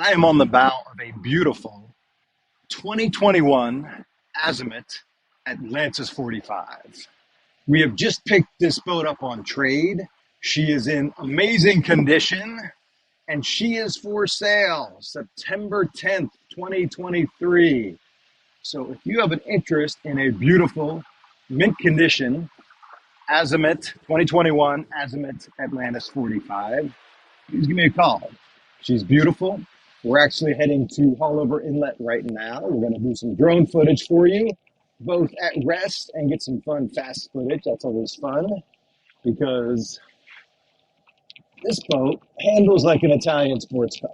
I am on the bow of a beautiful 2021 Azimut Atlantis 45. We have just picked this boat up on trade. She is in amazing condition and she is for sale September 10th, 2023. So if you have an interest in a beautiful mint condition Azimut 2021 Azimut Atlantis 45, please give me a call. She's beautiful. We're actually heading to Haulover Inlet right now. We're going to do some drone footage for you, both at rest and get some fun, fast footage. That's always fun because this boat handles like an Italian sports car.